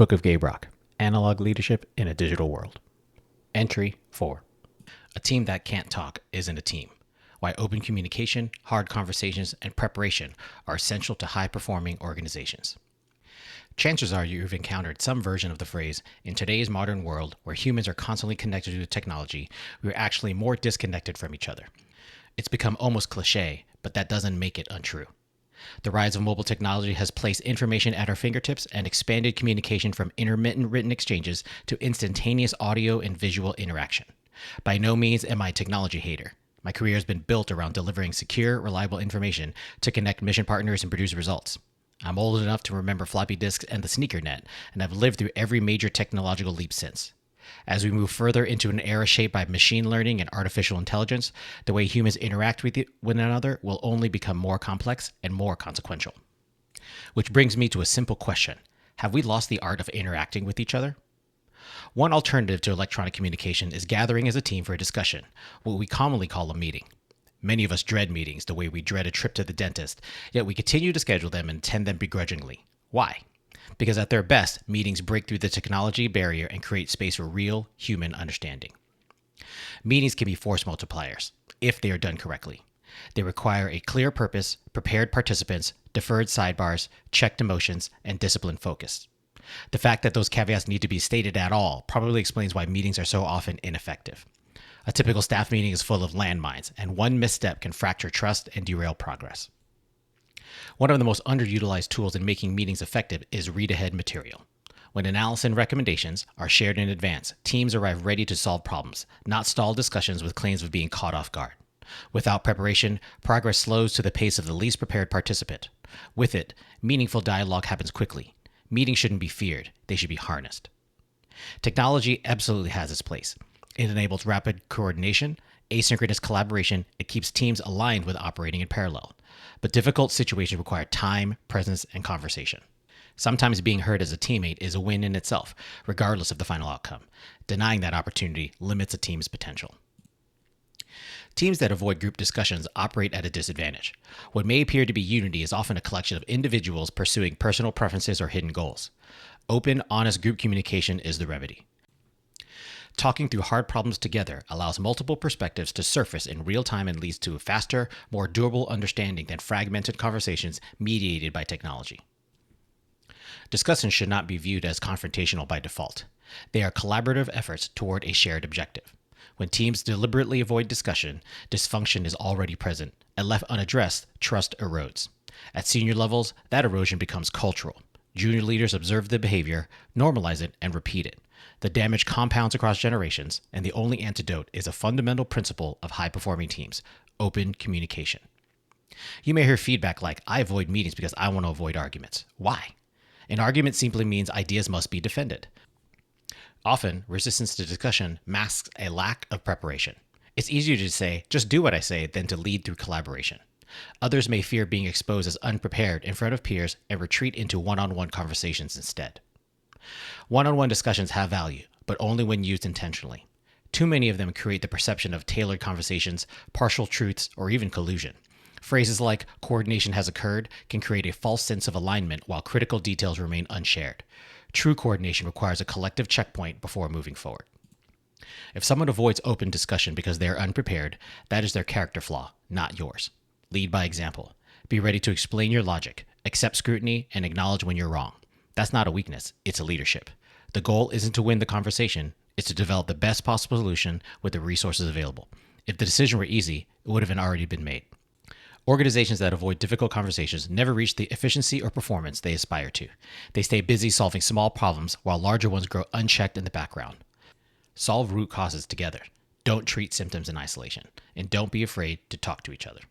Book of Gaberock, Analog Leadership in a Digital World. Entry 4. A team that can't talk isn't a team. Why open communication, hard conversations, and preparation are essential to high-performing organizations. Chances are you've encountered some version of the phrase, in today's modern world where humans are constantly connected to technology, we're actually more disconnected from each other. It's become almost cliche, but that doesn't make it untrue. The rise of mobile technology has placed information at our fingertips and expanded communication from intermittent written exchanges to instantaneous audio and visual interaction. By no means am I a technology hater. My career has been built around delivering secure, reliable information to connect mission partners and produce results. I'm old enough to remember floppy disks and the sneaker net, and I've lived through every major technological leap since. As we move further into an era shaped by machine learning and artificial intelligence, the way humans interact with one another will only become more complex and more consequential. Which brings me to a simple question. Have we lost the art of interacting with each other? One alternative to electronic communication is gathering as a team for a discussion, what we commonly call a meeting. Many of us dread meetings the way we dread a trip to the dentist, yet we continue to schedule them and attend them begrudgingly. Why? Because at their best, meetings break through the technology barrier and create space for real human understanding. Meetings can be force multipliers, if they are done correctly. They require a clear purpose, prepared participants, deferred sidebars, checked emotions, and disciplined focus. The fact that those caveats need to be stated at all probably explains why meetings are so often ineffective. A typical staff meeting is full of landmines, and one misstep can fracture trust and derail progress. One of the most underutilized tools in making meetings effective is read-ahead material. When analysis and recommendations are shared in advance, teams arrive ready to solve problems, not stall discussions with claims of being caught off guard. Without preparation, progress slows to the pace of the least prepared participant. With it, meaningful dialogue happens quickly. Meetings shouldn't be feared, they should be harnessed. Technology absolutely has its place. It enables rapid coordination, asynchronous collaboration, it keeps teams aligned with operating in parallel. But difficult situations require time, presence, and conversation. Sometimes being heard as a teammate is a win in itself, regardless of the final outcome. Denying that opportunity limits a team's potential. Teams that avoid group discussions operate at a disadvantage. What may appear to be unity is often a collection of individuals pursuing personal preferences or hidden goals. Open, honest group communication is the remedy. Talking through hard problems together allows multiple perspectives to surface in real time and leads to a faster, more durable understanding than fragmented conversations mediated by technology. Discussions should not be viewed as confrontational by default. They are collaborative efforts toward a shared objective. When teams deliberately avoid discussion, dysfunction is already present, and left unaddressed, trust erodes. At senior levels, that erosion becomes cultural. Junior leaders observe the behavior, normalize it, and repeat it. The damage compounds across generations, and the only antidote is a fundamental principle of high-performing teams: open communication. You may hear feedback like, I avoid meetings because I want to avoid arguments. Why? An argument simply means ideas must be defended. Often, resistance to discussion masks a lack of preparation. It's easier to say, just do what I say, than to lead through collaboration. Others may fear being exposed as unprepared in front of peers and retreat into one-on-one conversations instead. One-on-one discussions have value, but only when used intentionally. Too many of them create the perception of tailored conversations, partial truths, or even collusion. Phrases like coordination has occurred can create a false sense of alignment while critical details remain unshared. True coordination requires a collective checkpoint before moving forward. If someone avoids open discussion because they are unprepared, that is their character flaw, not yours. Lead by example. Be ready to explain your logic, accept scrutiny, and acknowledge when you're wrong. That's not a weakness, it's a leadership. The goal isn't to win the conversation, it's to develop the best possible solution with the resources available. If the decision were easy, it would have already been made. Organizations that avoid difficult conversations never reach the efficiency or performance they aspire to. They stay busy solving small problems while larger ones grow unchecked in the background. Solve root causes together. Don't treat symptoms in isolation. And don't be afraid to talk to each other.